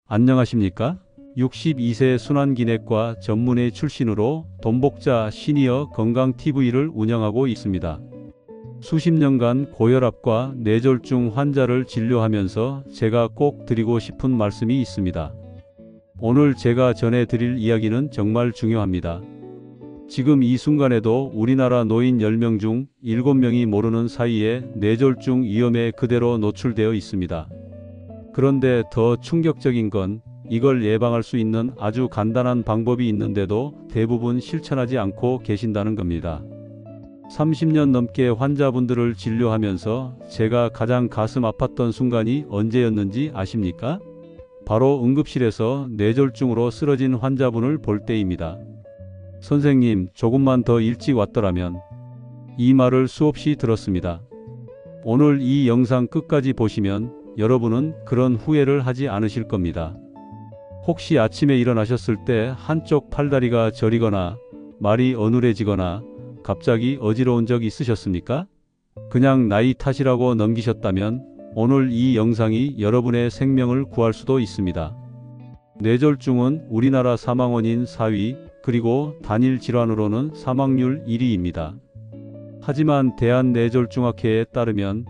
안녕하십니까? 62세 순환기내과 전문의 출신으로 돈복자 시니어 건강TV를 운영하고 있습니다. 수십 년간 고혈압과 뇌졸중 환자를 진료하면서 제가 꼭 드리고 싶은 말씀이 있습니다. 오늘 제가 전해드릴 이야기는 정말 중요합니다. 지금 이 순간에도 우리나라 노인 10명 중 7명이 모르는 사이에 뇌졸중 위험에 그대로 노출되어 있습니다. 그런데 더 충격적인 건 이걸 예방할 수 있는 아주 간단한 방법이 있는데도 대부분 실천하지 않고 계신다는 겁니다. 30년 넘게 환자분들을 진료하면서 제가 가장 가슴 아팠던 순간이 언제였는지 아십니까? 바로 응급실에서 뇌졸중으로 쓰러진 환자분을 볼 때입니다. 선생님, 조금만 더 일찍 왔더라면. 이 말을 수없이 들었습니다. 오늘 이 영상 끝까지 보시면 여러분은 그런 후회를 하지 않으실 겁니다. 혹시 아침에 일어나셨을 때 한쪽 팔다리가 저리거나 말이 어눌해지거나 갑자기 어지러운 적 있으셨습니까? 그냥 나이 탓이라고 넘기셨다면 오늘 이 영상이 여러분의 생명을 구할 수도 있습니다. 뇌졸중은 우리나라 사망원인 4위, 그리고 단일 질환으로는 사망률 1위입니다. 하지만 대한뇌졸중학회에 따르면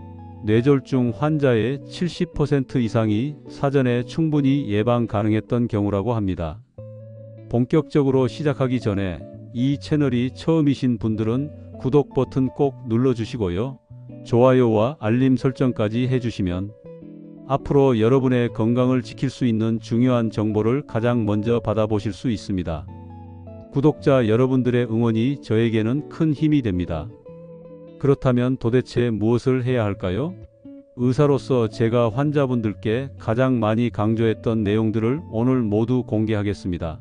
뇌졸중 환자의 70% 이상이 사전에 충분히 예방 가능했던 경우라고 합니다. 본격적으로 시작하기 전에 이 채널이 처음이신 분들은 구독 버튼 꼭 눌러주시고요. 좋아요와 알림 설정까지 해주시면 앞으로 여러분의 건강을 지킬 수 있는 중요한 정보를 가장 먼저 받아보실 수 있습니다. 구독자 여러분들의 응원이 저에게는 큰 힘이 됩니다. 그렇다면 도대체 무엇을 해야 할까요? 의사로서 제가 환자분들께 가장 많이 강조했던 내용들을 오늘 모두 공개하겠습니다.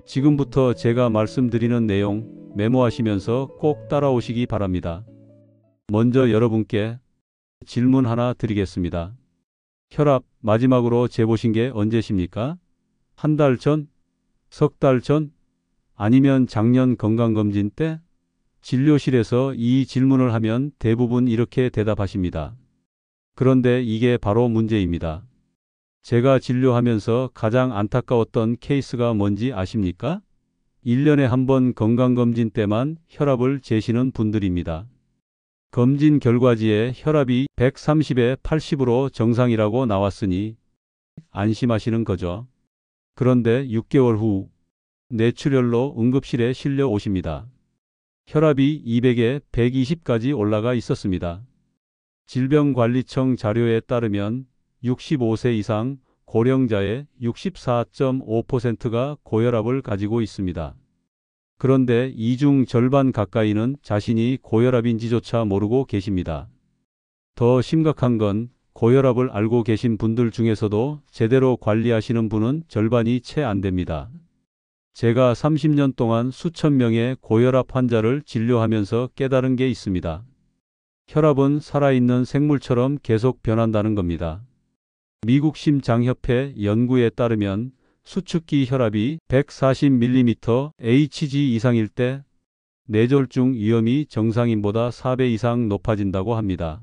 지금부터 제가 말씀드리는 내용 메모하시면서 꼭 따라오시기 바랍니다. 먼저 여러분께 질문 하나 드리겠습니다. 혈압 마지막으로 재보신 게 언제십니까? 한 달 전? 석 달 전? 아니면 작년 건강검진 때? 진료실에서 이 질문을 하면 대부분 이렇게 대답하십니다. 그런데 이게 바로 문제입니다. 제가 진료하면서 가장 안타까웠던 케이스가 뭔지 아십니까? 1년에 한 번 건강검진 때만 혈압을 재시는 분들입니다. 검진 결과지에 혈압이 130에 80으로 정상이라고 나왔으니 안심하시는 거죠. 그런데 6개월 후 뇌출혈로 응급실에 실려 오십니다. 혈압이 200에 120까지 올라가 있었습니다. 질병관리청 자료에 따르면 65세 이상 고령자의 64.5%가 고혈압을 가지고 있습니다. 그런데 이 중 절반 가까이는 자신이 고혈압인지조차 모르고 계십니다. 더 심각한 건 고혈압을 알고 계신 분들 중에서도 제대로 관리하시는 분은 절반이 채 안 됩니다. 제가 30년 동안 수천 명의 고혈압 환자를 진료하면서 깨달은 게 있습니다. 혈압은 살아있는 생물처럼 계속 변한다는 겁니다. 미국 심장협회 연구에 따르면 수축기 혈압이 140mm Hg 이상일 때 뇌졸중 위험이 정상인보다 4배 이상 높아진다고 합니다.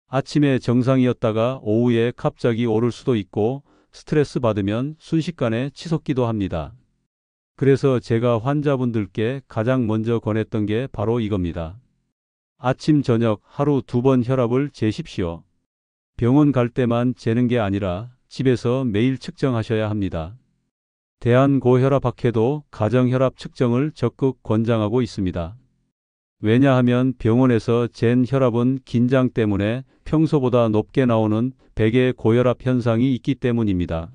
아침에 정상이었다가 오후에 갑자기 오를 수도 있고 스트레스 받으면 순식간에 치솟기도 합니다. 그래서 제가 환자분들께 가장 먼저 권했던 게 바로 이겁니다. 아침 저녁 하루 2번 혈압을 재십시오. 병원 갈 때만 재는 게 아니라 집에서 매일 측정하셔야 합니다. 대한고혈압학회도 가정혈압 측정을 적극 권장하고 있습니다. 왜냐하면 병원에서 잰 혈압은 긴장 때문에 평소보다 높게 나오는 백의 고혈압 현상이 있기 때문입니다.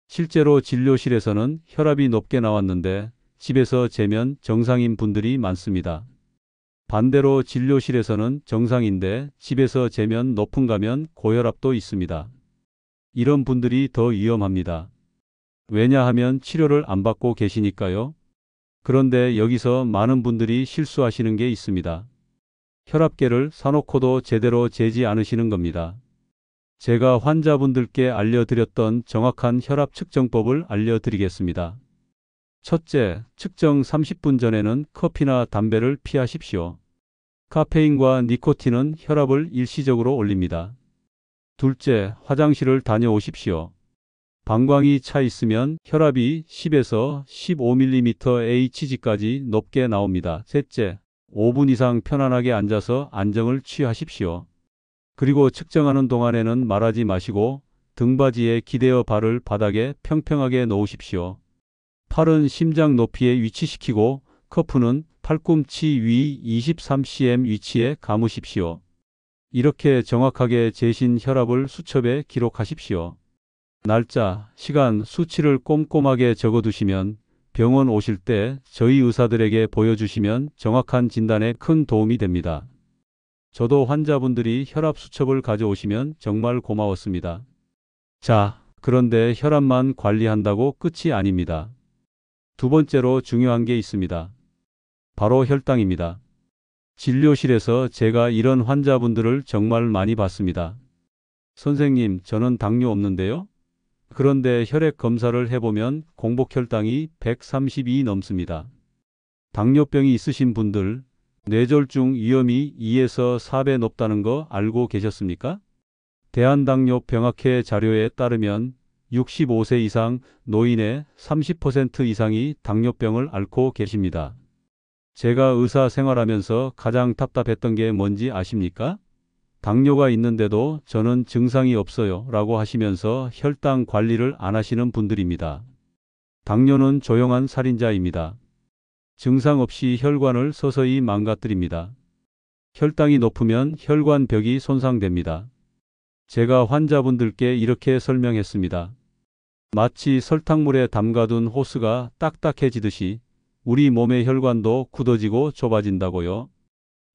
실제로 진료실에서는 혈압이 높게 나왔는데 집에서 재면 정상인 분들이 많습니다. 반대로 진료실에서는 정상인데 집에서 재면 높은가면 고혈압도 있습니다. 이런 분들이 더 위험합니다. 왜냐하면 치료를 안 받고 계시니까요. 그런데 여기서 많은 분들이 실수하시는 게 있습니다. 혈압계를 사놓고도 제대로 재지 않으시는 겁니다. 제가 환자분들께 알려드렸던 정확한 혈압 측정법을 알려드리겠습니다. 첫째, 측정 30분 전에는 커피나 담배를 피하십시오. 카페인과 니코틴은 혈압을 일시적으로 올립니다. 둘째, 화장실을 다녀오십시오. 방광이 차 있으면 혈압이 10에서 15mm Hg까지 높게 나옵니다. 셋째, 5분 이상 편안하게 앉아서 안정을 취하십시오. 그리고 측정하는 동안에는 말하지 마시고 등받이에 기대어 발을 바닥에 평평하게 놓으십시오. 팔은 심장 높이에 위치시키고 커프는 팔꿈치 위 23cm 위치에 감으십시오. 이렇게 정확하게 재신 혈압을 수첩에 기록하십시오. 날짜, 시간, 수치를 꼼꼼하게 적어두시면 병원 오실 때 저희 의사들에게 보여주시면 정확한 진단에 큰 도움이 됩니다. 저도 환자분들이 혈압 수첩을 가져오시면 정말 고마웠습니다. 자, 그런데 혈압만 관리한다고 끝이 아닙니다. 두 번째로 중요한 게 있습니다. 바로 혈당입니다. 진료실에서 제가 이런 환자분들을 정말 많이 봤습니다. 선생님, 저는 당뇨 없는데요? 그런데 혈액 검사를 해보면 공복혈당이 132 넘습니다. 당뇨병이 있으신 분들, 뇌졸중 위험이 2에서 4배 높다는 거 알고 계셨습니까? 대한당뇨병학회 자료에 따르면 65세 이상 노인의 30% 이상이 당뇨병을 앓고 계십니다. 제가 의사 생활하면서 가장 답답했던 게 뭔지 아십니까? 당뇨가 있는데도 저는 증상이 없어요 라고 하시면서 혈당 관리를 안 하시는 분들입니다. 당뇨는 조용한 살인자입니다. 증상 없이 혈관을 서서히 망가뜨립니다. 혈당이 높으면 혈관벽이 손상됩니다. 제가 환자분들께 이렇게 설명했습니다. 마치 설탕물에 담가둔 호스가 딱딱해지듯이 우리 몸의 혈관도 굳어지고 좁아진다고요.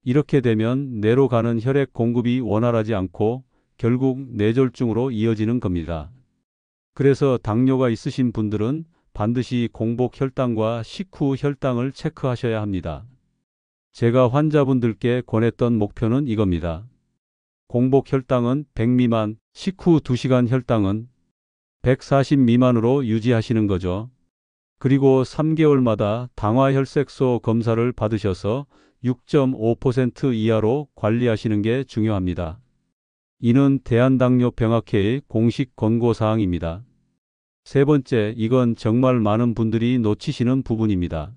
이렇게 되면 뇌로 가는 혈액 공급이 원활하지 않고 결국 뇌졸중으로 이어지는 겁니다. 그래서 당뇨가 있으신 분들은 반드시 공복 혈당과 식후 혈당을 체크하셔야 합니다. 제가 환자분들께 권했던 목표는 이겁니다. 공복 혈당은 100 미만, 식후 2시간 혈당은 140 미만으로 유지하시는 거죠. 그리고 3개월마다 당화혈색소 검사를 받으셔서 6.5% 이하로 관리하시는 게 중요합니다. 이는 대한당뇨병학회의 공식 권고사항입니다. 세 번째, 이건 정말 많은 분들이 놓치시는 부분입니다.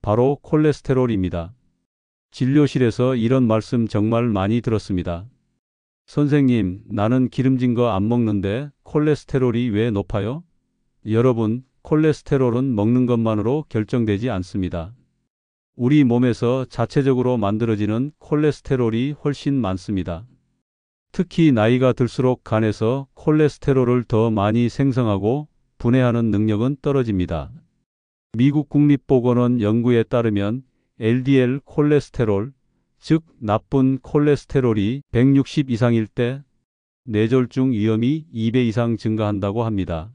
바로 콜레스테롤입니다. 진료실에서 이런 말씀 정말 많이 들었습니다. 선생님, 나는 기름진 거 안 먹는데 콜레스테롤이 왜 높아요? 여러분, 콜레스테롤은 먹는 것만으로 결정되지 않습니다. 우리 몸에서 자체적으로 만들어지는 콜레스테롤이 훨씬 많습니다. 특히 나이가 들수록 간에서 콜레스테롤을 더 많이 생성하고 분해하는 능력은 떨어집니다. 미국 국립보건원 연구에 따르면 LDL 콜레스테롤, 즉 나쁜 콜레스테롤이 160 이상일 때 뇌졸중 위험이 2배 이상 증가한다고 합니다.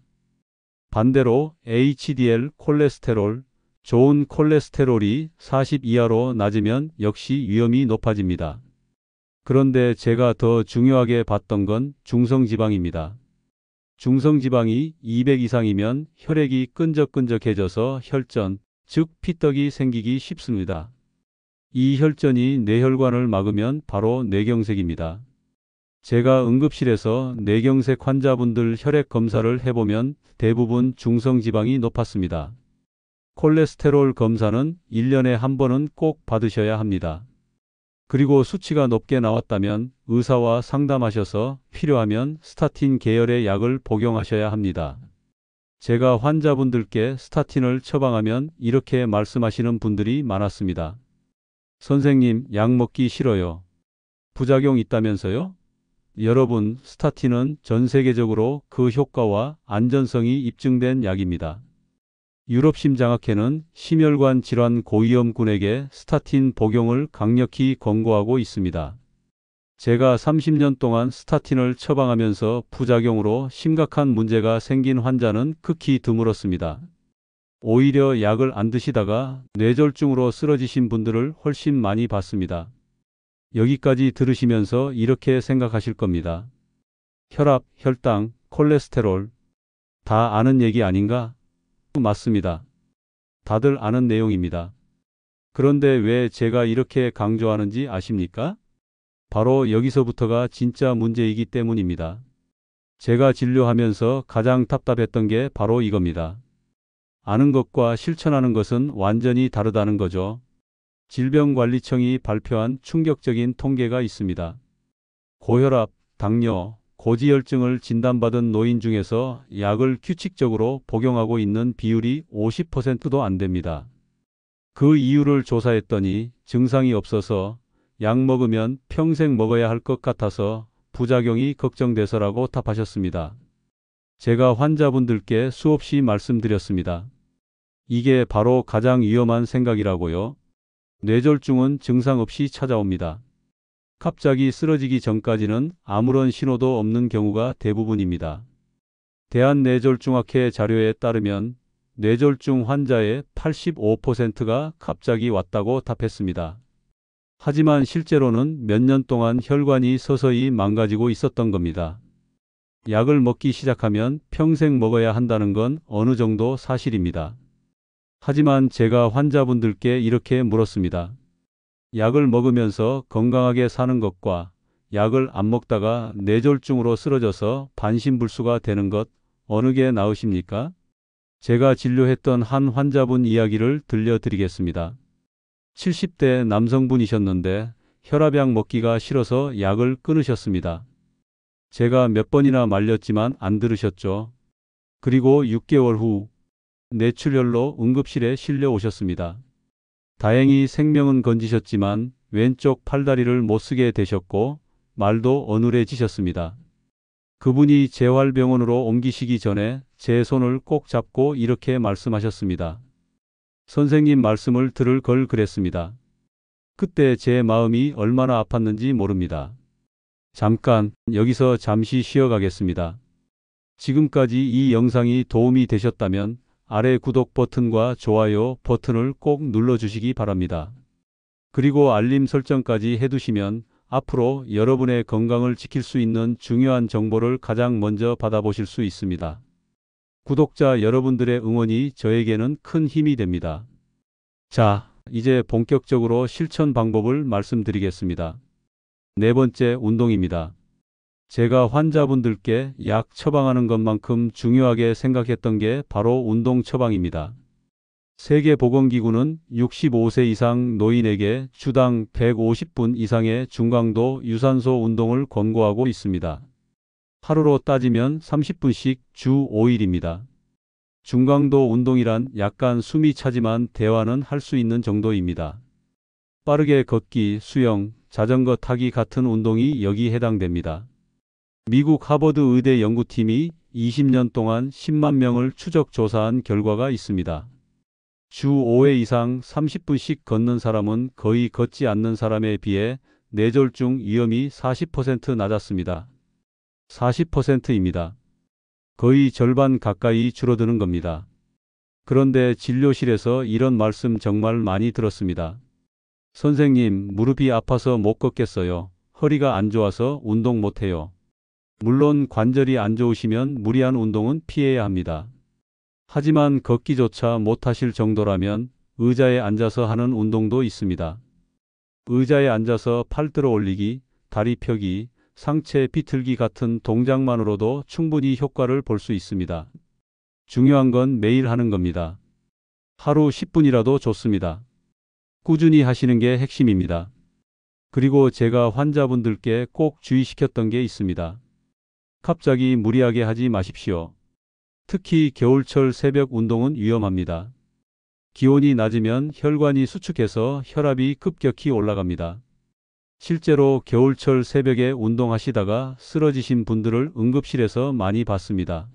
반대로 HDL 콜레스테롤, 좋은 콜레스테롤이 40 이하로 낮으면 역시 위험이 높아집니다. 그런데 제가 더 중요하게 봤던 건 중성지방입니다. 중성지방이 200 이상이면 혈액이 끈적끈적해져서 혈전, 즉 피떡이 생기기 쉽습니다. 이 혈전이 뇌혈관을 막으면 바로 뇌경색입니다. 제가 응급실에서 뇌경색 환자분들 혈액 검사를 해보면 대부분 중성지방이 높았습니다. 콜레스테롤 검사는 1년에 한 번은 꼭 받으셔야 합니다. 그리고 수치가 높게 나왔다면 의사와 상담하셔서 필요하면 스타틴 계열의 약을 복용하셔야 합니다. 제가 환자분들께 스타틴을 처방하면 이렇게 말씀하시는 분들이 많았습니다. 선생님, 약 먹기 싫어요. 부작용 있다면서요? 여러분, 스타틴은 전 세계적으로 그 효과와 안전성이 입증된 약입니다. 유럽심장학회는 심혈관 질환 고위험군에게 스타틴 복용을 강력히 권고하고 있습니다. 제가 30년 동안 스타틴을 처방하면서 부작용으로 심각한 문제가 생긴 환자는 극히 드물었습니다. 오히려 약을 안 드시다가 뇌졸중으로 쓰러지신 분들을 훨씬 많이 봤습니다. 여기까지 들으시면서 이렇게 생각하실 겁니다. 혈압, 혈당, 콜레스테롤 다 아는 얘기 아닌가? 맞습니다. 다들 아는 내용입니다. 그런데 왜 제가 이렇게 강조하는지 아십니까? 바로 여기서부터가 진짜 문제이기 때문입니다. 제가 진료하면서 가장 답답했던 게 바로 이겁니다. 아는 것과 실천하는 것은 완전히 다르다는 거죠. 질병관리청이 발표한 충격적인 통계가 있습니다. 고혈압, 당뇨, 고지혈증을 진단받은 노인 중에서 약을 규칙적으로 복용하고 있는 비율이 50%도 안 됩니다. 그 이유를 조사했더니 증상이 없어서 약 먹으면 평생 먹어야 할 것 같아서 부작용이 걱정돼서라고 답하셨습니다. 제가 환자분들께 수없이 말씀드렸습니다. 이게 바로 가장 위험한 생각이라고요. 뇌졸중은 증상 없이 찾아옵니다. 갑자기 쓰러지기 전까지는 아무런 신호도 없는 경우가 대부분입니다. 대한뇌졸중학회 자료에 따르면 뇌졸중 환자의 85%가 갑자기 왔다고 답했습니다. 하지만 실제로는 몇 년 동안 혈관이 서서히 망가지고 있었던 겁니다. 약을 먹기 시작하면 평생 먹어야 한다는 건 어느 정도 사실입니다. 하지만 제가 환자분들께 이렇게 물었습니다. 약을 먹으면서 건강하게 사는 것과 약을 안 먹다가 뇌졸중으로 쓰러져서 반신불수가 되는 것 어느 게 나으십니까? 제가 진료했던 한 환자분 이야기를 들려드리겠습니다. 70대 남성분이셨는데 혈압약 먹기가 싫어서 약을 끊으셨습니다. 제가 몇 번이나 말렸지만 안 들으셨죠. 그리고 6개월 후 뇌출혈로 응급실에 실려 오셨습니다. 다행히 생명은 건지셨지만 왼쪽 팔다리를 못 쓰게 되셨고 말도 어눌해지셨습니다. 그분이 재활병원으로 옮기시기 전에 제 손을 꼭 잡고 이렇게 말씀하셨습니다. 선생님 말씀을 들을 걸 그랬습니다. 그때 제 마음이 얼마나 아팠는지 모릅니다. 잠깐 여기서 잠시 쉬어가겠습니다. 지금까지 이 영상이 도움이 되셨다면 아래 구독 버튼과 좋아요 버튼을 꼭 눌러주시기 바랍니다. 그리고 알림 설정까지 해두시면 앞으로 여러분의 건강을 지킬 수 있는 중요한 정보를 가장 먼저 받아보실 수 있습니다. 구독자 여러분들의 응원이 저에게는 큰 힘이 됩니다. 자, 이제 본격적으로 실천 방법을 말씀드리겠습니다. 네 번째, 운동입니다. 제가 환자분들께 약 처방하는 것만큼 중요하게 생각했던 게 바로 운동 처방입니다. 세계보건기구는 65세 이상 노인에게 주당 150분 이상의 중강도 유산소 운동을 권고하고 있습니다. 하루로 따지면 30분씩 주 5일입니다. 중강도 운동이란 약간 숨이 차지만 대화는 할 수 있는 정도입니다. 빠르게 걷기, 수영, 자전거 타기 같은 운동이 여기 해당됩니다. 미국 하버드 의대 연구팀이 20년 동안 10만 명을 추적 조사한 결과가 있습니다. 주 5회 이상 30분씩 걷는 사람은 거의 걷지 않는 사람에 비해 뇌졸중 위험이 40% 낮았습니다. 40%입니다. 거의 절반 가까이 줄어드는 겁니다. 그런데 진료실에서 이런 말씀 정말 많이 들었습니다. 선생님, 무릎이 아파서 못 걷겠어요. 허리가 안 좋아서 운동 못해요. 물론 관절이 안 좋으시면 무리한 운동은 피해야 합니다. 하지만 걷기조차 못하실 정도라면 의자에 앉아서 하는 운동도 있습니다. 의자에 앉아서 팔 들어 올리기, 다리 펴기, 상체 비틀기 같은 동작만으로도 충분히 효과를 볼 수 있습니다. 중요한 건 매일 하는 겁니다. 하루 10분이라도 좋습니다. 꾸준히 하시는 게 핵심입니다. 그리고 제가 환자분들께 꼭 주의시켰던 게 있습니다. 갑자기 무리하게 하지 마십시오. 특히 겨울철 새벽 운동은 위험합니다. 기온이 낮으면 혈관이 수축해서 혈압이 급격히 올라갑니다. 실제로 겨울철 새벽에 운동하시다가 쓰러지신 분들을 응급실에서 많이 봤습니다.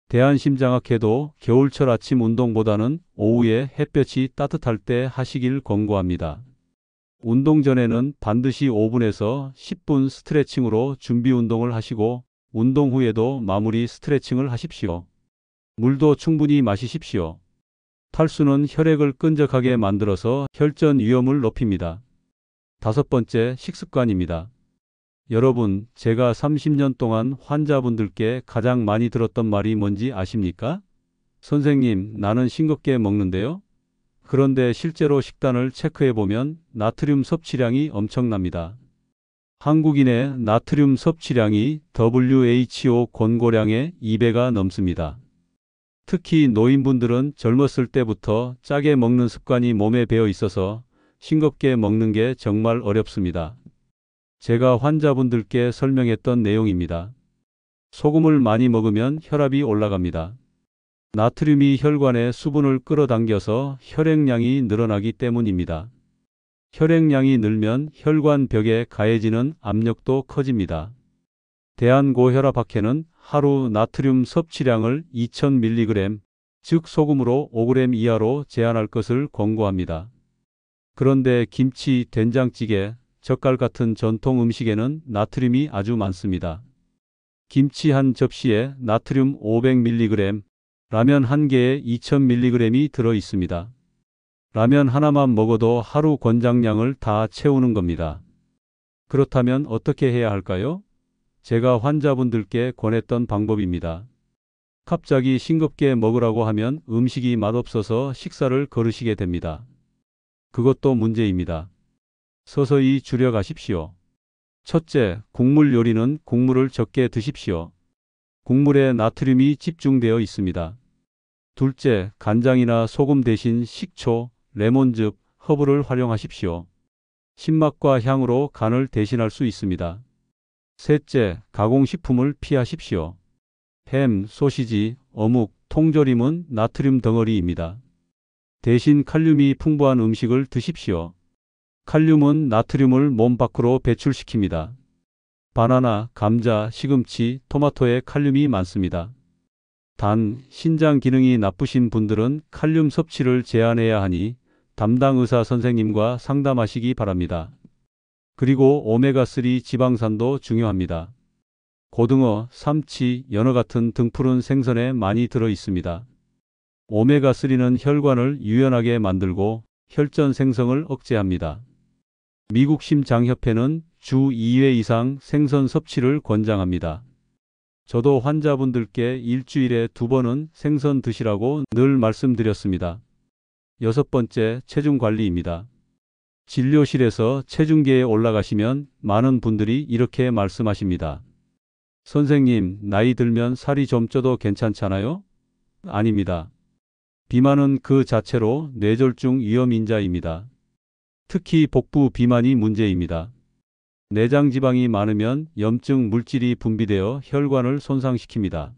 대한심장학회도 겨울철 아침 운동보다는 오후에 햇볕이 따뜻할 때 하시길 권고합니다. 운동 전에는 반드시 5분에서 10분 스트레칭으로 준비 운동을 하시고 운동 후에도 마무리 스트레칭을 하십시오. 물도 충분히 마시십시오. 탈수는 혈액을 끈적하게 만들어서 혈전 위험을 높입니다. 다섯 번째, 식습관입니다. 여러분, 제가 30년 동안 환자분들께 가장 많이 들었던 말이 뭔지 아십니까? 선생님, 나는 싱겁게 먹는데요? 그런데 실제로 식단을 체크해보면 나트륨 섭취량이 엄청납니다. 한국인의 나트륨 섭취량이 WHO 권고량의 2배가 넘습니다. 특히 노인분들은 젊었을 때부터 짜게 먹는 습관이 몸에 배어 있어서 싱겁게 먹는 게 정말 어렵습니다. 제가 환자분들께 설명했던 내용입니다. 소금을 많이 먹으면 혈압이 올라갑니다. 나트륨이 혈관에 수분을 끌어당겨서 혈액량이 늘어나기 때문입니다. 혈액량이 늘면 혈관 벽에 가해지는 압력도 커집니다. 대한고혈압학회는 하루 나트륨 섭취량을 2000mg, 즉 소금으로 5g 이하로 제한할 것을 권고합니다. 그런데 김치, 된장찌개, 젓갈 같은 전통 음식에는 나트륨이 아주 많습니다. 김치 한 접시에 나트륨 500mg, 라면 한 개에 2000mg이 들어 있습니다. 라면 하나만 먹어도 하루 권장량을 다 채우는 겁니다. 그렇다면 어떻게 해야 할까요? 제가 환자분들께 권했던 방법입니다. 갑자기 싱겁게 먹으라고 하면 음식이 맛없어서 식사를 거르시게 됩니다. 그것도 문제입니다. 서서히 줄여가십시오. 첫째, 국물 요리는 국물을 적게 드십시오. 국물에 나트륨이 집중되어 있습니다. 둘째, 간장이나 소금 대신 식초, 레몬즙, 허브를 활용하십시오. 신맛과 향으로 간을 대신할 수 있습니다. 셋째, 가공식품을 피하십시오. 햄, 소시지, 어묵, 통조림은 나트륨 덩어리입니다. 대신 칼륨이 풍부한 음식을 드십시오. 칼륨은 나트륨을 몸 밖으로 배출시킵니다. 바나나, 감자, 시금치, 토마토에 칼륨이 많습니다. 단, 신장 기능이 나쁘신 분들은 칼륨 섭취를 제한해야 하니 담당 의사 선생님과 상담하시기 바랍니다. 그리고 오메가3 지방산도 중요합니다. 고등어, 삼치, 연어 같은 등푸른 생선에 많이 들어 있습니다. 오메가3는 혈관을 유연하게 만들고 혈전 생성을 억제합니다. 미국 심장협회는 주 2회 이상 생선 섭취를 권장합니다. 저도 환자분들께 일주일에 2번은 생선 드시라고 늘 말씀드렸습니다. 여섯 번째, 체중 관리입니다. 진료실에서 체중계에 올라가시면 많은 분들이 이렇게 말씀하십니다. 선생님, 나이 들면 살이 좀 쪄도 괜찮잖아요? 아닙니다. 비만은 그 자체로 뇌졸중 위험인자입니다. 특히 복부 비만이 문제입니다. 내장 지방이 많으면 염증 물질이 분비되어 혈관을 손상시킵니다.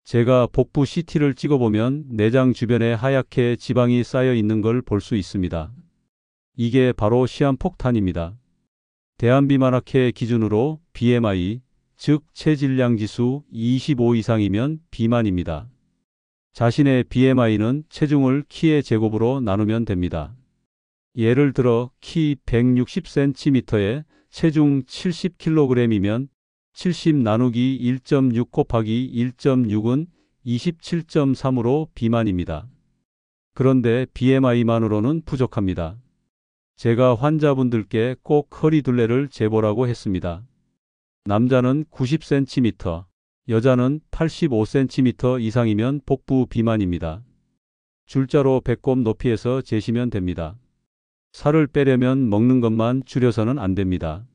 제가 복부 CT를 찍어보면 내장 주변에 하얗게 지방이 쌓여 있는 걸 볼 수 있습니다. 이게 바로 시한폭탄입니다. 대한비만학회 기준으로 BMI, 즉 체질량지수 25 이상이면 비만입니다. 자신의 BMI는 체중을 키의 제곱으로 나누면 됩니다. 예를 들어 키 160cm에 체중 70kg이면 70 나누기 1.6 곱하기 1.6은 27.3으로 비만입니다. 그런데 BMI만으로는 부족합니다. 제가 환자분들께 꼭 허리둘레를 재보라고 했습니다. 남자는 90cm, 여자는 85cm 이상이면 복부 비만입니다. 줄자로 배꼽 높이에서 재시면 됩니다. 살을 빼려면 먹는 것만 줄여서는 안 됩니다.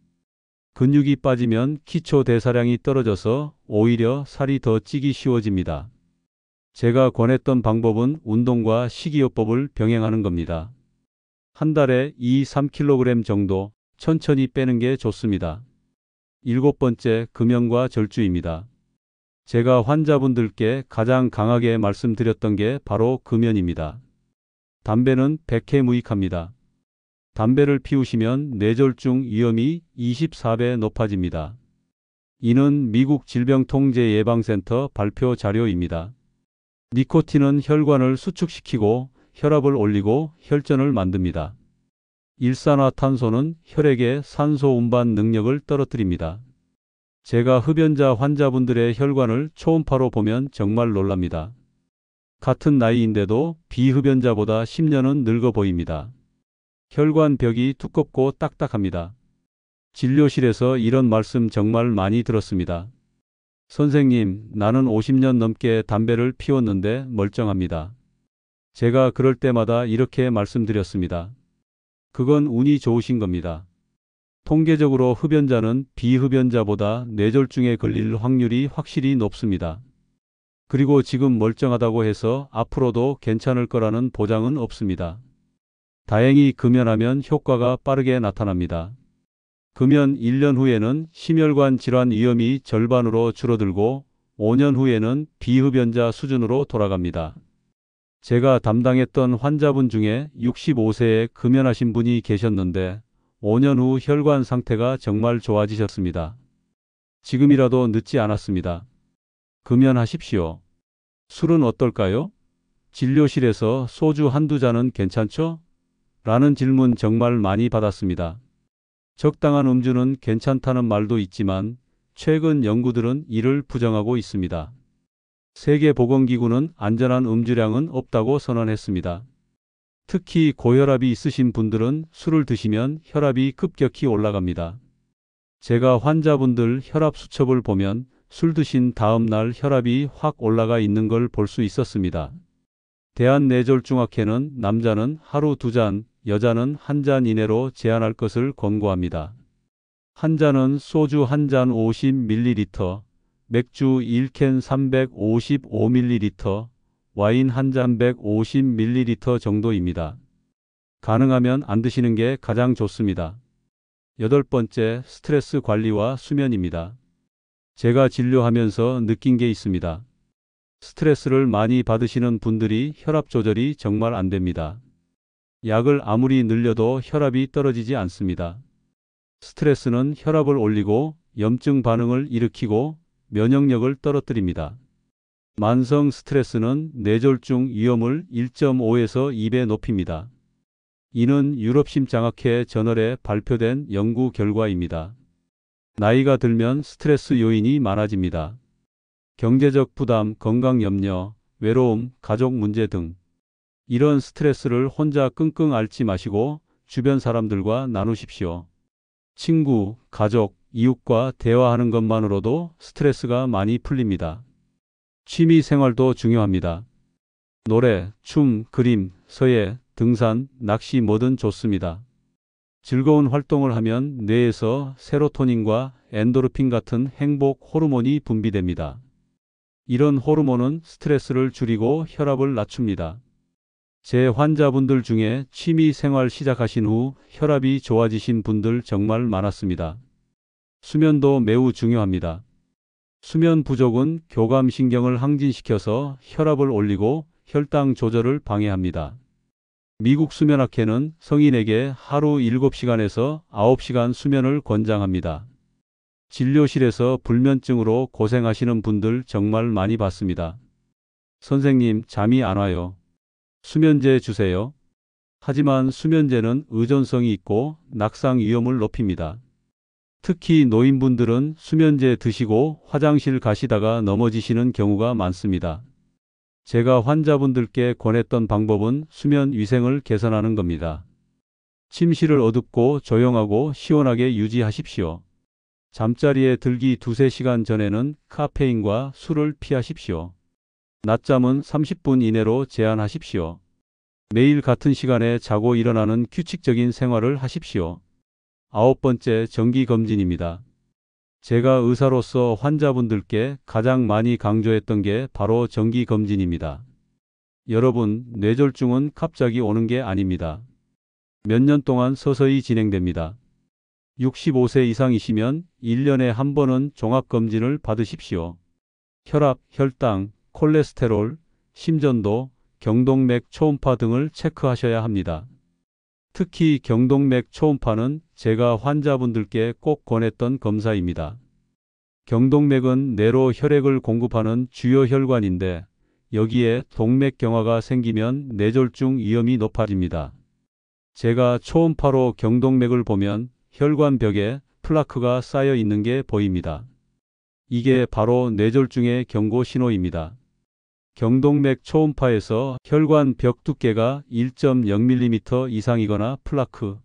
근육이 빠지면 기초 대사량이 떨어져서 오히려 살이 더 찌기 쉬워집니다. 제가 권했던 방법은 운동과 식이요법을 병행하는 겁니다. 한 달에 2-3kg 정도 천천히 빼는 게 좋습니다. 일곱 번째, 금연과 절주입니다. 제가 환자분들께 가장 강하게 말씀드렸던 게 바로 금연입니다. 담배는 백해무익합니다. 담배를 피우시면 뇌졸중 위험이 24배 높아집니다. 이는 미국 질병통제예방센터 발표 자료입니다. 니코틴은 혈관을 수축시키고 혈압을 올리고 혈전을 만듭니다. 일산화탄소는 혈액의 산소 운반 능력을 떨어뜨립니다. 제가 흡연자 환자분들의 혈관을 초음파로 보면 정말 놀랍니다. 같은 나이인데도 비흡연자보다 10년은 늙어 보입니다. 혈관 벽이 두껍고 딱딱합니다. 진료실에서 이런 말씀 정말 많이 들었습니다. 선생님, 나는 50년 넘게 담배를 피웠는데 멀쩡합니다. 제가 그럴 때마다 이렇게 말씀드렸습니다. 그건 운이 좋으신 겁니다. 통계적으로 흡연자는 비흡연자보다 뇌졸중에 걸릴 확률이 확실히 높습니다. 그리고 지금 멀쩡하다고 해서 앞으로도 괜찮을 거라는 보장은 없습니다. 다행히 금연하면 효과가 빠르게 나타납니다. 금연 1년 후에는 심혈관 질환 위험이 절반으로 줄어들고 5년 후에는 비흡연자 수준으로 돌아갑니다. 제가 담당했던 환자분 중에 65세에 금연하신 분이 계셨는데 5년 후 혈관 상태가 정말 좋아지셨습니다. 지금이라도 늦지 않았습니다. 금연하십시오. 술은 어떨까요? 진료실에서 소주 한두 잔은 괜찮죠? 라는 질문 정말 많이 받았습니다. 적당한 음주는 괜찮다는 말도 있지만 최근 연구들은 이를 부정하고 있습니다. 세계보건기구는 안전한 음주량은 없다고 선언했습니다. 특히 고혈압이 있으신 분들은 술을 드시면 혈압이 급격히 올라갑니다. 제가 환자분들 혈압 수첩을 보면 술 드신 다음 날 혈압이 확 올라가 있는 걸 볼 수 있었습니다. 대한뇌졸중학회는 남자는 하루 2잔, 여자는 1잔 이내로 제한할 것을 권고합니다. 한 잔은 소주 한 잔 50ml, 맥주 1캔 355ml, 와인 한 잔 150ml 정도입니다. 가능하면 안 드시는 게 가장 좋습니다. 8번째, 스트레스 관리와 수면입니다. 제가 진료하면서 느낀 게 있습니다. 스트레스를 많이 받으시는 분들이 혈압 조절이 정말 안 됩니다. 약을 아무리 늘려도 혈압이 떨어지지 않습니다. 스트레스는 혈압을 올리고 염증 반응을 일으키고 면역력을 떨어뜨립니다. 만성 스트레스는 뇌졸중 위험을 1.5에서 2배 높입니다. 이는 유럽심장학회 저널에 발표된 연구 결과입니다. 나이가 들면 스트레스 요인이 많아집니다. 경제적 부담, 건강 염려, 외로움, 가족 문제 등. 이런 스트레스를 혼자 끙끙 앓지 마시고 주변 사람들과 나누십시오. 친구, 가족, 이웃과 대화하는 것만으로도 스트레스가 많이 풀립니다. 취미 생활도 중요합니다. 노래, 춤, 그림, 서예, 등산, 낚시 뭐든 좋습니다. 즐거운 활동을 하면 뇌에서 세로토닌과 엔도르핀 같은 행복 호르몬이 분비됩니다. 이런 호르몬은 스트레스를 줄이고 혈압을 낮춥니다. 제 환자분들 중에 취미 생활 시작하신 후 혈압이 좋아지신 분들 정말 많았습니다. 수면도 매우 중요합니다. 수면 부족은 교감신경을 항진시켜서 혈압을 올리고 혈당 조절을 방해합니다. 미국 수면학회는 성인에게 하루 7시간에서 9시간 수면을 권장합니다. 진료실에서 불면증으로 고생하시는 분들 정말 많이 봤습니다. 선생님, 잠이 안 와요. 수면제 주세요. 하지만 수면제는 의존성이 있고 낙상 위험을 높입니다. 특히 노인분들은 수면제 드시고 화장실 가시다가 넘어지시는 경우가 많습니다. 제가 환자분들께 권했던 방법은 수면 위생을 개선하는 겁니다. 침실을 어둡고 조용하고 시원하게 유지하십시오. 잠자리에 들기 2~3시간 전에는 카페인과 술을 피하십시오. 낮잠은 30분 이내로 제한하십시오. 매일 같은 시간에 자고 일어나는 규칙적인 생활을 하십시오. 9번째, 정기검진입니다. 제가 의사로서 환자분들께 가장 많이 강조했던 게 바로 정기검진입니다. 여러분, 뇌졸중은 갑자기 오는 게 아닙니다. 몇 년 동안 서서히 진행됩니다. 65세 이상이시면 1년에 한 번은 종합검진을 받으십시오. 혈압, 혈당, 콜레스테롤, 심전도, 경동맥 초음파 등을 체크하셔야 합니다. 특히 경동맥 초음파는 제가 환자분들께 꼭 권했던 검사입니다. 경동맥은 뇌로 혈액을 공급하는 주요 혈관인데 여기에 동맥경화가 생기면 뇌졸중 위험이 높아집니다. 제가 초음파로 경동맥을 보면 혈관벽에 플라크가 쌓여 있는 게 보입니다. 이게 바로 뇌졸중의 경고 신호입니다. 경동맥 초음파에서 혈관 벽 두께가 1.0mm 이상이거나 플라크,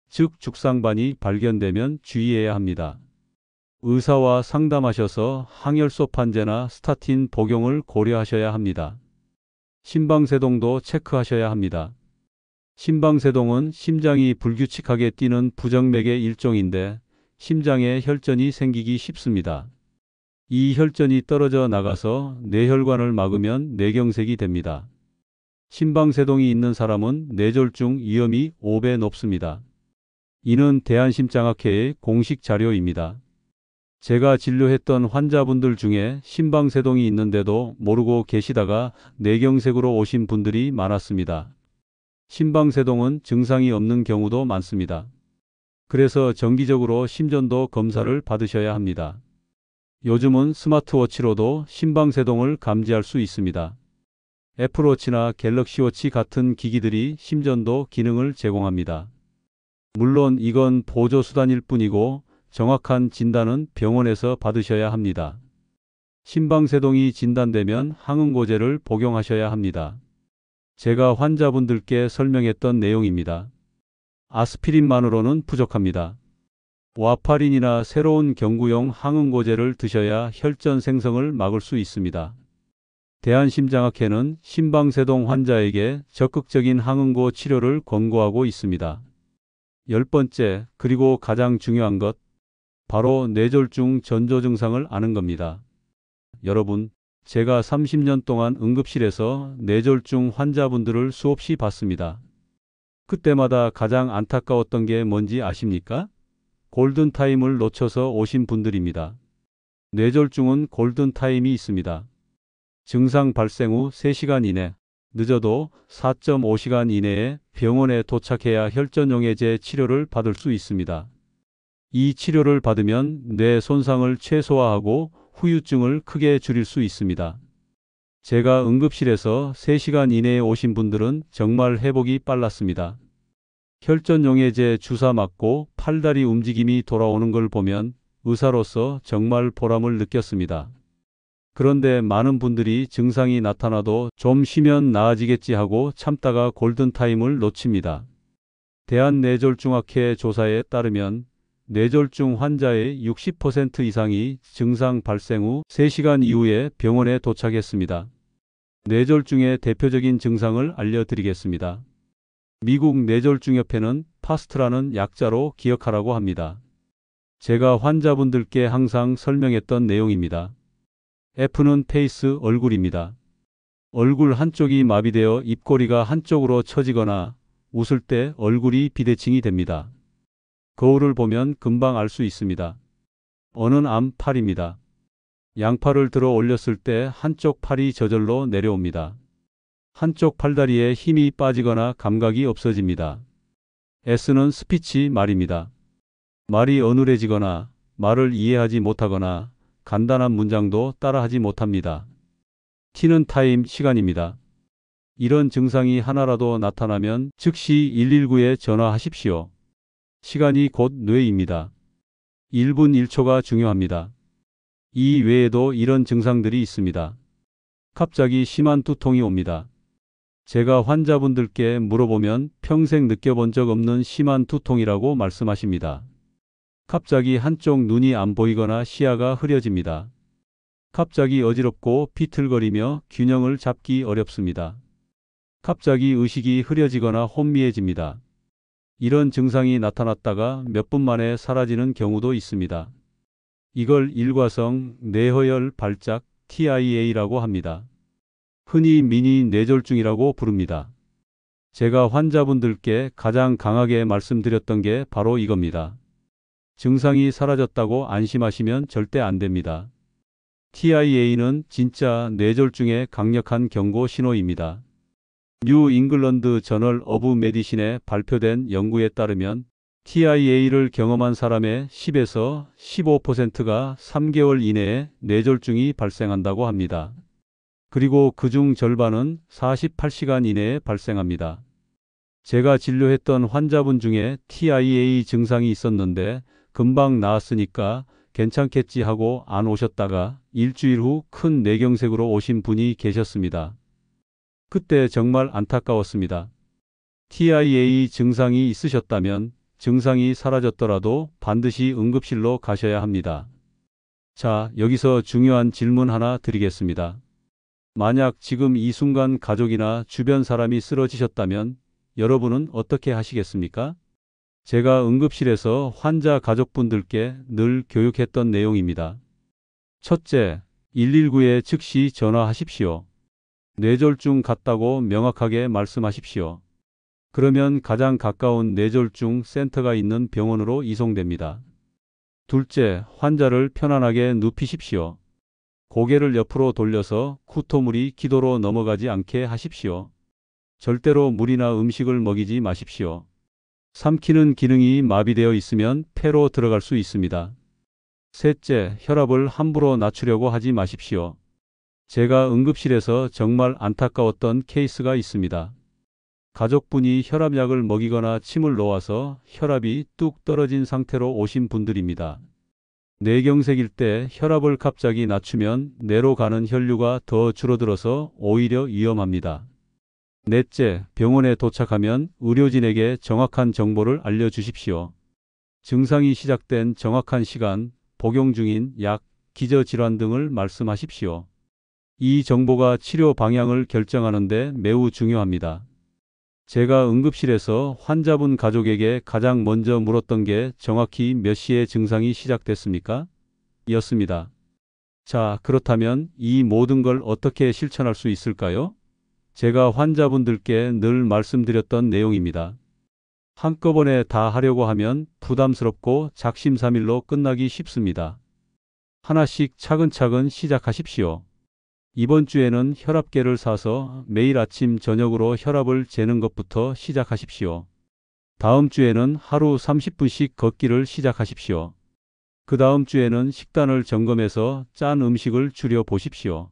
즉 죽상반이 발견되면 주의해야 합니다. 의사와 상담하셔서 항혈소 판재나 스타틴 복용을 고려하셔야 합니다. 심방세동도 체크하셔야 합니다. 심방세동은 심장이 불규칙하게 뛰는 부정맥의 일종인데 심장에 혈전이 생기기 쉽습니다. 이 혈전이 떨어져 나가서 뇌혈관을 막으면 뇌경색이 됩니다. 심방세동이 있는 사람은 뇌졸중 위험이 5배 높습니다. 이는 대한심장학회의 공식 자료입니다. 제가 진료했던 환자분들 중에 심방세동이 있는데도 모르고 계시다가 뇌경색으로 오신 분들이 많았습니다. 심방세동은 증상이 없는 경우도 많습니다. 그래서 정기적으로 심전도 검사를 받으셔야 합니다. 요즘은 스마트워치로도 심방세동을 감지할 수 있습니다. 애플워치나 갤럭시워치 같은 기기들이 심전도 기능을 제공합니다. 물론 이건 보조수단일 뿐이고 정확한 진단은 병원에서 받으셔야 합니다. 심방세동이 진단되면 항응고제를 복용하셔야 합니다. 제가 환자분들께 설명했던 내용입니다. 아스피린만으로는 부족합니다. 와파린이나 새로운 경구용 항응고제를 드셔야 혈전 생성을 막을 수 있습니다. 대한심장학회는 심방세동 환자에게 적극적인 항응고 치료를 권고하고 있습니다. 10번째, 그리고 가장 중요한 것, 바로 뇌졸중 전조 증상을 아는 겁니다. 여러분, 제가 30년 동안 응급실에서 뇌졸중 환자분들을 수없이 봤습니다. 그때마다 가장 안타까웠던 게 뭔지 아십니까? 골든타임을 놓쳐서 오신 분들입니다. 뇌졸중은 골든타임이 있습니다. 증상 발생 후 3시간 이내, 늦어도 4.5시간 이내에 병원에 도착해야 혈전용해제 치료를 받을 수 있습니다. 이 치료를 받으면 뇌 손상을 최소화하고 후유증을 크게 줄일 수 있습니다. 제가 응급실에서 3시간 이내에 오신 분들은 정말 회복이 빨랐습니다. 혈전용해제 주사 맞고 팔다리 움직임이 돌아오는 걸 보면 의사로서 정말 보람을 느꼈습니다. 그런데 많은 분들이 증상이 나타나도 좀 쉬면 나아지겠지 하고 참다가 골든타임을 놓칩니다. 대한뇌졸중학회 조사에 따르면 뇌졸중 환자의 60% 이상이 증상 발생 후 3시간 이후에 병원에 도착했습니다. 뇌졸중의 대표적인 증상을 알려드리겠습니다. 미국 뇌졸중협회는 파스트라는 약자로 기억하라고 합니다. 제가 환자분들께 항상 설명했던 내용입니다. F는 페이스, 얼굴입니다. 얼굴 한쪽이 마비되어 입꼬리가 한쪽으로 처지거나 웃을 때 얼굴이 비대칭이 됩니다. 거울을 보면 금방 알 수 있습니다. 어는 암, 팔입니다. 양팔을 들어 올렸을 때 한쪽 팔이 저절로 내려옵니다. 한쪽 팔다리에 힘이 빠지거나 감각이 없어집니다. S는 스피치, 말입니다. 말이 어눌해지거나 말을 이해하지 못하거나 간단한 문장도 따라하지 못합니다. T는 타임, 시간입니다. 이런 증상이 하나라도 나타나면 즉시 119에 전화하십시오. 시간이 곧 뇌입니다. 1분 1초가 중요합니다. 이 외에도 이런 증상들이 있습니다. 갑자기 심한 두통이 옵니다. 제가 환자분들께 물어보면 평생 느껴본 적 없는 심한 두통이라고 말씀하십니다. 갑자기 한쪽 눈이 안 보이거나 시야가 흐려집니다. 갑자기 어지럽고 비틀거리며 균형을 잡기 어렵습니다. 갑자기 의식이 흐려지거나 혼미해집니다. 이런 증상이 나타났다가 몇 분 만에 사라지는 경우도 있습니다. 이걸 일과성 뇌허혈 발작 TIA라고 합니다. 흔히 미니 뇌졸중이라고 부릅니다. 제가 환자분들께 가장 강하게 말씀드렸던 게 바로 이겁니다. 증상이 사라졌다고 안심하시면 절대 안 됩니다. TIA는 진짜 뇌졸중의 강력한 경고 신호입니다. 뉴 잉글랜드 저널 오브 메디신에 발표된 연구에 따르면 TIA를 경험한 사람의 10에서 15%가 3개월 이내에 뇌졸중이 발생한다고 합니다. 그리고 그중 절반은 48시간 이내에 발생합니다. 제가 진료했던 환자분 중에 TIA 증상이 있었는데 금방 나았으니까 괜찮겠지 하고 안 오셨다가 일주일 후 큰 뇌경색으로 오신 분이 계셨습니다. 그때 정말 안타까웠습니다. TIA 증상이 있으셨다면 증상이 사라졌더라도 반드시 응급실로 가셔야 합니다. 자, 여기서 중요한 질문 하나 드리겠습니다. 만약 지금 이 순간 가족이나 주변 사람이 쓰러지셨다면 여러분은 어떻게 하시겠습니까? 제가 응급실에서 환자 가족분들께 늘 교육했던 내용입니다. 첫째, 119에 즉시 전화하십시오. 뇌졸중 같다고 명확하게 말씀하십시오. 그러면 가장 가까운 뇌졸중 센터가 있는 병원으로 이송됩니다. 둘째, 환자를 편안하게 눕히십시오. 고개를 옆으로 돌려서 구토물이 기도로 넘어가지 않게 하십시오. 절대로 물이나 음식을 먹이지 마십시오. 삼키는 기능이 마비되어 있으면 폐로 들어갈 수 있습니다. 셋째, 혈압을 함부로 낮추려고 하지 마십시오. 제가 응급실에서 정말 안타까웠던 케이스가 있습니다. 가족분이 혈압약을 먹이거나 침을 놓아서 혈압이 뚝 떨어진 상태로 오신 분들입니다. 뇌경색일 때 혈압을 갑자기 낮추면 뇌로 가는 혈류가 더 줄어들어서 오히려 위험합니다. 넷째, 병원에 도착하면 의료진에게 정확한 정보를 알려주십시오. 증상이 시작된 정확한 시간, 복용 중인 약, 기저질환 등을 말씀하십시오. 이 정보가 치료 방향을 결정하는 데 매우 중요합니다. 제가 응급실에서 환자분 가족에게 가장 먼저 물었던 게 정확히 몇 시에 증상이 시작됐습니까? 였습니다. 자, 그렇다면 이 모든 걸 어떻게 실천할 수 있을까요? 제가 환자분들께 늘 말씀드렸던 내용입니다. 한꺼번에 다 하려고 하면 부담스럽고 작심삼일로 끝나기 쉽습니다. 하나씩 차근차근 시작하십시오. 이번 주에는 혈압계를 사서 매일 아침 저녁으로 혈압을 재는 것부터 시작하십시오. 다음 주에는 하루 30분씩 걷기를 시작하십시오. 그 다음 주에는 식단을 점검해서 짠 음식을 줄여 보십시오.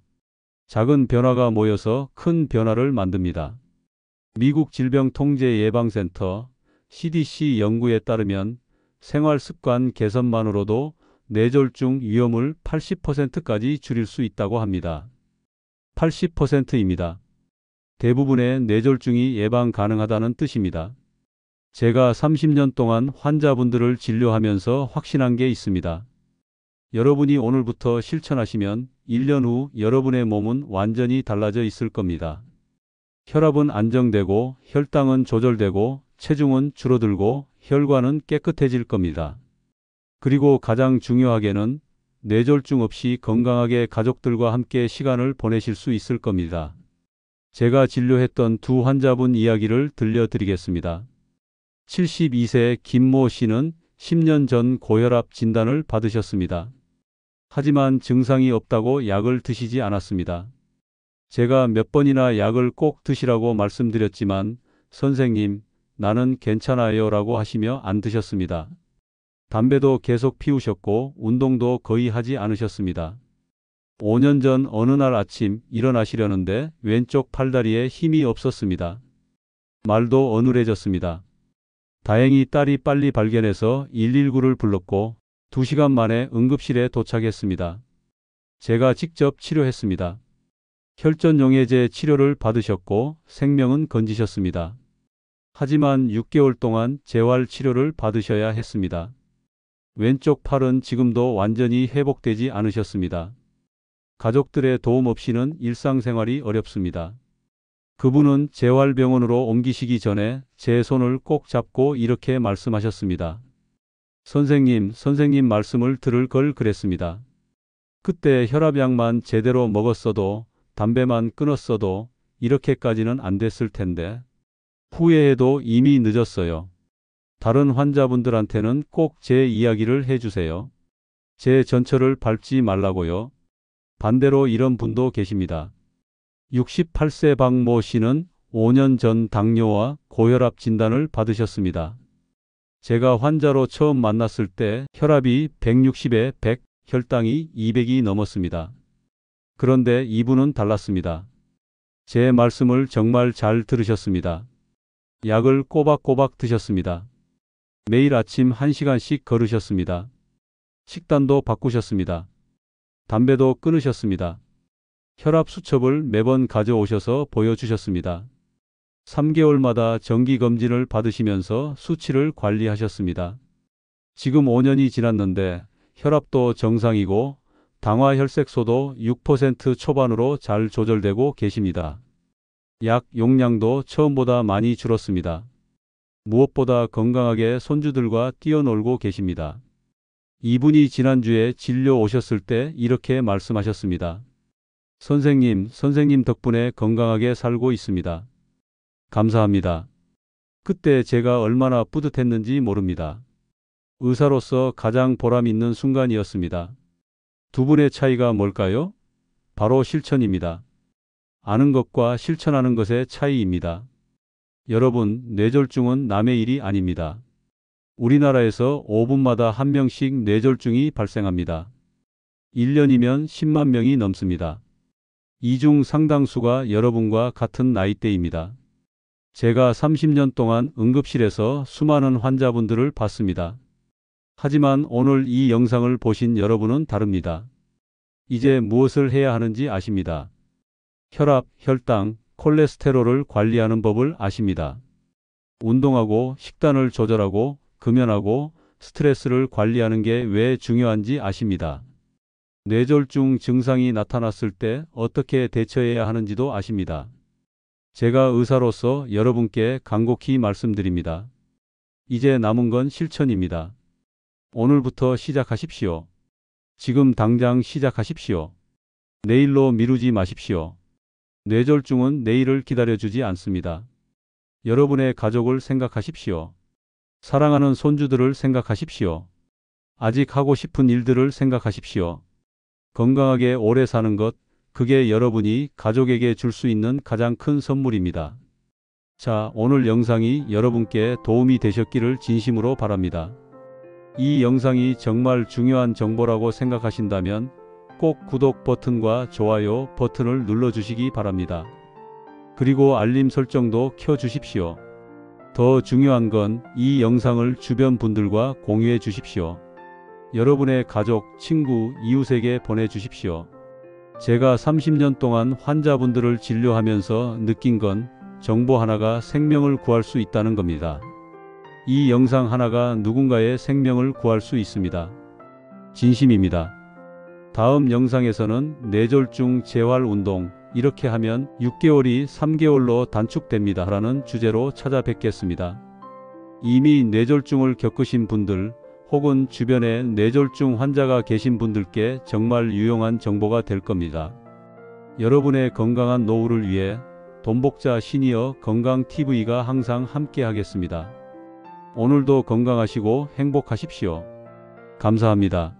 작은 변화가 모여서 큰 변화를 만듭니다. 미국 질병통제예방센터 CDC 연구에 따르면 생활 습관 개선만으로도 뇌졸중 위험을 80%까지 줄일 수 있다고 합니다. 80%입니다. 대부분의 뇌졸중이 예방 가능하다는 뜻입니다. 제가 30년 동안 환자분들을 진료하면서 확신한 게 있습니다. 여러분이 오늘부터 실천하시면 1년 후 여러분의 몸은 완전히 달라져 있을 겁니다. 혈압은 안정되고 혈당은 조절되고 체중은 줄어들고 혈관은 깨끗해질 겁니다. 그리고 가장 중요하게는 뇌졸중 없이 건강하게 가족들과 함께 시간을 보내실 수 있을 겁니다. 제가 진료했던 두 환자분 이야기를 들려드리겠습니다. 72세 김모 씨는 10년 전 고혈압 진단을 받으셨습니다. 하지만 증상이 없다고 약을 드시지 않았습니다. 제가 몇 번이나 약을 꼭 드시라고 말씀드렸지만 선생님, 나는 괜찮아요 라고 하시며 안 드셨습니다. 담배도 계속 피우셨고 운동도 거의 하지 않으셨습니다. 5년 전 어느 날 아침 일어나시려는데 왼쪽 팔다리에 힘이 없었습니다. 말도 어눌해졌습니다. 다행히 딸이 빨리 발견해서 119를 불렀고 2시간 만에 응급실에 도착했습니다. 제가 직접 치료했습니다. 혈전용해제 치료를 받으셨고 생명은 건지셨습니다. 하지만 6개월 동안 재활 치료를 받으셔야 했습니다. 왼쪽 팔은 지금도 완전히 회복되지 않으셨습니다. 가족들의 도움 없이는 일상생활이 어렵습니다. 그분은 재활병원으로 옮기시기 전에 제 손을 꼭 잡고 이렇게 말씀하셨습니다. 선생님 말씀을 들을 걸 그랬습니다. 그때 혈압약만 제대로 먹었어도 담배만 끊었어도 이렇게까지는 안 됐을 텐데 후회해도 이미 늦었어요. 다른 환자분들한테는 꼭 제 이야기를 해주세요. 제 전철을 밟지 말라고요. 반대로 이런 분도 계십니다. 68세 박모 씨는 5년 전 당뇨와 고혈압 진단을 받으셨습니다. 제가 환자로 처음 만났을 때 혈압이 160에 100, 혈당이 200이 넘었습니다. 그런데 이분은 달랐습니다. 제 말씀을 정말 잘 들으셨습니다. 약을 꼬박꼬박 드셨습니다. 매일 아침 1시간씩 걸으셨습니다. 식단도 바꾸셨습니다. 담배도 끊으셨습니다. 혈압 수첩을 매번 가져오셔서 보여주셨습니다. 3개월마다 정기검진을 받으시면서 수치를 관리하셨습니다. 지금 5년이 지났는데 혈압도 정상이고 당화혈색소도 6% 초반으로 잘 조절되고 계십니다. 약 용량도 처음보다 많이 줄었습니다. 무엇보다 건강하게 손주들과 뛰어놀고 계십니다. 이분이 지난주에 진료 오셨을 때 이렇게 말씀하셨습니다. 선생님 덕분에 건강하게 살고 있습니다. 감사합니다. 그때 제가 얼마나 뿌듯했는지 모릅니다. 의사로서 가장 보람 있는 순간이었습니다. 두 분의 차이가 뭘까요? 바로 실천입니다. 아는 것과 실천하는 것의 차이입니다. 여러분, 뇌졸중은 남의 일이 아닙니다. 우리나라에서 5분마다 한 명씩 뇌졸중이 발생합니다. 1년이면 10만 명이 넘습니다. 이 중 상당수가 여러분과 같은 나이대입니다. 제가 30년 동안 응급실에서 수많은 환자분들을 봤습니다. 하지만 오늘 이 영상을 보신 여러분은 다릅니다. 이제 무엇을 해야 하는지 아십니다. 혈압, 혈당, 콜레스테롤을 관리하는 법을 아십니다. 운동하고 식단을 조절하고 금연하고 스트레스를 관리하는 게 왜 중요한지 아십니다. 뇌졸중 증상이 나타났을 때 어떻게 대처해야 하는지도 아십니다. 제가 의사로서 여러분께 간곡히 말씀드립니다. 이제 남은 건 실천입니다. 오늘부터 시작하십시오. 지금 당장 시작하십시오. 내일로 미루지 마십시오. 뇌졸중은 내일을 기다려주지 않습니다. 여러분의 가족을 생각하십시오. 사랑하는 손주들을 생각하십시오. 아직 하고 싶은 일들을 생각하십시오. 건강하게 오래 사는 것, 그게 여러분이 가족에게 줄 수 있는 가장 큰 선물입니다. 자, 오늘 영상이 여러분께 도움이 되셨기를 진심으로 바랍니다. 이 영상이 정말 중요한 정보라고 생각하신다면 꼭 구독 버튼과 좋아요 버튼을 눌러주시기 바랍니다. 그리고 알림 설정도 켜주십시오. 더 중요한 건 이 영상을 주변 분들과 공유해 주십시오. 여러분의 가족, 친구, 이웃에게 보내주십시오. 제가 30년 동안 환자분들을 진료하면서 느낀 건 정보 하나가 생명을 구할 수 있다는 겁니다. 이 영상 하나가 누군가의 생명을 구할 수 있습니다. 진심입니다. 다음 영상에서는 뇌졸중 재활 운동, 이렇게 하면 6개월이 3개월로 단축됩니다. 라는 주제로 찾아뵙겠습니다. 이미 뇌졸중을 겪으신 분들 혹은 주변에 뇌졸중 환자가 계신 분들께 정말 유용한 정보가 될 겁니다. 여러분의 건강한 노후를 위해 돈복자 시니어 건강TV가 항상 함께 하겠습니다. 오늘도 건강하시고 행복하십시오. 감사합니다.